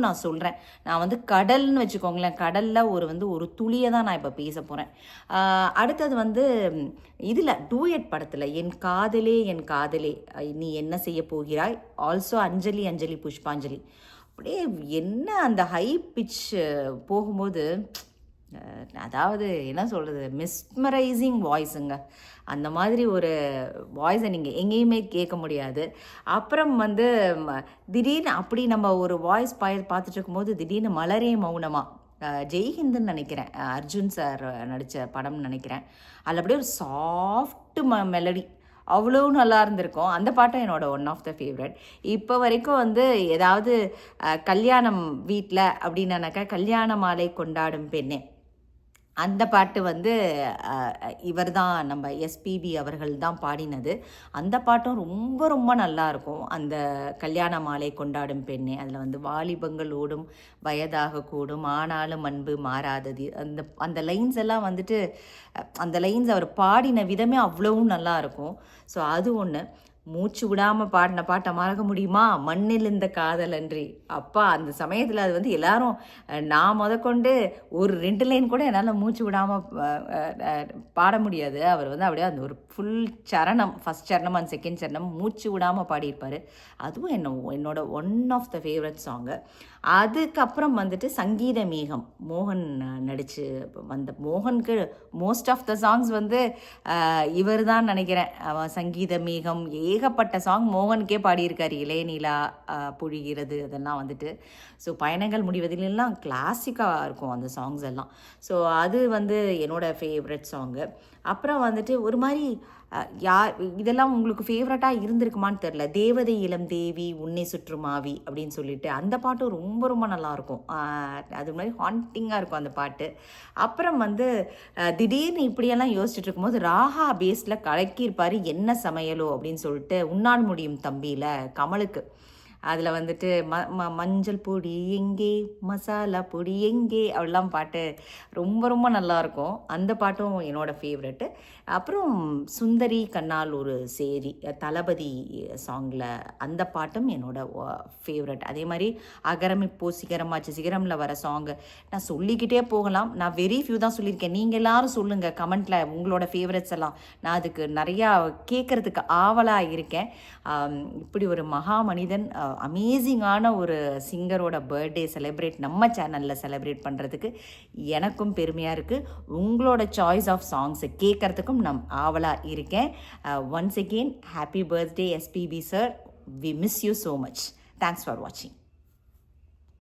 நான் சொல்கிறேன். நான் வந்து கடல்னு வச்சுக்கோங்களேன். கடலில் ஒரு துளியை தான் நான் இப்போ பேச போகிறேன். அடுத்தது வந்து இதில் டூயட் படத்தில் என் காதலே என் காதலே நீ என்ன செய்ய போகிறாய், ஆல்சோ அஞ்சலி அஞ்சலி புஷ்பாஞ்சலி. அப்படியே என்ன அந்த ஹை பிச் போகும்போது, அதாவது என்ன சொல்கிறது, மிஸ்மரைசிங் வாய்ஸுங்க. அந்த மாதிரி ஒரு வாய்ஸை நீங்கள் எங்கேயுமே கேட்க முடியாது. அப்புறம் வந்து திடீர்னு அப்படி நம்ம ஒரு வாய்ஸ் பார்த்துட்டு இருக்கும்போது திடீர்னு மலரே மௌனமா, ஜெய்ஹிந்துன்னு நினைக்கிறேன், அர்ஜுன் சார் நடித்த படம்னு நினைக்கிறேன். அதில் அப்படியே ஒரு சாஃப்ட் மெலடி, அவ்வளோ நல்லா இருந்திருக்கும். அந்த பாட்டும் என்னோட ஒன் ஆஃப் த ஃபேவரட். இப்போ வரைக்கும் வந்து ஏதாவது கல்யாணம் வீட்டில் அப்படின்னாக்கா கல்யாண மாலை கொண்டாடும் பெண்ணே, அந்த பாட்டு வந்து இவர் தான், நம்ம எஸ்பிபி அவர்கள் தான் பாடினது. அந்த பாட்டும் ரொம்ப ரொம்ப நல்லாயிருக்கும். அந்த கல்யாண மாலை கொண்டாடும் பெண்ணே, அதில் வந்து வாலிபங்கள் ஓடும் வயதாக கூடும் ஆனாலும் அன்பு மாறாதது, அந்த அந்த லைன்ஸ் எல்லாம் வந்துட்டு, அந்த லைன்ஸ் அவர் பாடின விதமே அவ்வளவும் நல்லாயிருக்கும். ஸோ அது ஒன்று. மூச்சு விடாமல் பாடின பாட்டை மறக்க முடியுமா, மண்ணில் இந்த காதல் அன்றி. அப்பா அந்த சமயத்தில் அது வந்து எல்லாரும், நான் முதற்கொண்டு ஒரு 2 லைன் கூட என்னால் மூச்சு விடாமல் பாட முடியாது. அவர் வந்து அப்படியே அந்த ஒரு ஃபுல் சரணம், ஃபஸ்ட் சரணம் அண்ட் செகண்ட் சரணம் மூச்சு விடாமல் பாடியிருப்பார். அதுவும் என்னோட one of the favourite song. அதுக்கப்புறம் வந்துட்டு சங்கீத மேகம், மோகன் நடித்து வந்த, மோகனுக்கு மோஸ்ட் ஆஃப் த சாங்ஸ் வந்து இவர் தான் நினைக்கிறேன். சங்கீத மேகம் ஏகப்பட்ட சாங் மோகனுக்கே பாடியிருக்காரு. இளையநிலா பொழிகிறது அதெல்லாம் வந்துட்டு. ஸோ பயணங்கள் முடிவதிலெல்லாம் கிளாசிக்காக இருக்கும் அந்த சாங்ஸ் எல்லாம். ஸோ அது வந்து என்னோடய ஃபேவரட் சாங்கு. அப்புறம் வந்துட்டு ஒரு மாதிரி இதெல்லாம் உங்களுக்கு ஃபேவரட்டாக இருந்திருக்குமான்னு தெரில, தேவதை இளம் தேவி உன்னை சுற்றுமாவி அப்படின்னு சொல்லிட்டு அந்த பாட்டும் ரொம்ப ரொம்ப நல்லாயிருக்கும். அது மாதிரி ஹாண்டிங்காக இருக்கும் அந்த பாட்டு. அப்புறம் வந்து திடீர்னு இப்படியெல்லாம் யோசிச்சுட்டு இருக்கும்போது ராகா பேஸில் கலக்கியிருப்பார் என்ன சமையலோ அப்படின்னு சொல்லிட்டு, உன்னான் முடியும் தம்பியில் கமலுக்கு. அதில் வந்துட்டு மஞ்சள் பொடி எங்கே, மசாலா பொடி எங்கே, அப்படிலாம் பாட்டு ரொம்ப ரொம்ப நல்லாயிருக்கும். அந்த பாட்டும் என்னோடய ஃபேவரெட்டு. அப்புறம் சுந்தரி கண்ணால் ஒரு சேரி, தளபதி சாங்கில் அந்த பாட்டும் என்னோட ஃபேவரட். அதே மாதிரி அகரம் இப்போ சிகரமாச்சு, சிகரமில் வர சாங்கு நான் சொல்லிக்கிட்டே போகலாம். நான் வெரி ஃபியூ தான் சொல்லியிருக்கேன். நீங்கள் எல்லோரும் சொல்லுங்கள் கமெண்ட்டில் உங்களோட ஃபேவரட்ஸ் எல்லாம். நான் அதுக்கு நிறையா கேட்குறதுக்கு ஆவலாக இருக்கேன். இப்படி ஒரு மகா மனிதன், அமேசிங்கான ஒரு சிங்கரோட பர்த்டே செலிப்ரேட் நம்ம சேனலில் செலிப்ரேட் பண்ணுறதுக்கு எனக்கும் பெருமையாக இருக்குது. உங்களோட சாய்ஸ் ஆஃப் சாங்ஸை கேட்குறதுக்கும் நான் ஆவலாக இருக்கேன். Once again happy birthday SPB sir. We miss you so much. Thanks for வாட்சிங்.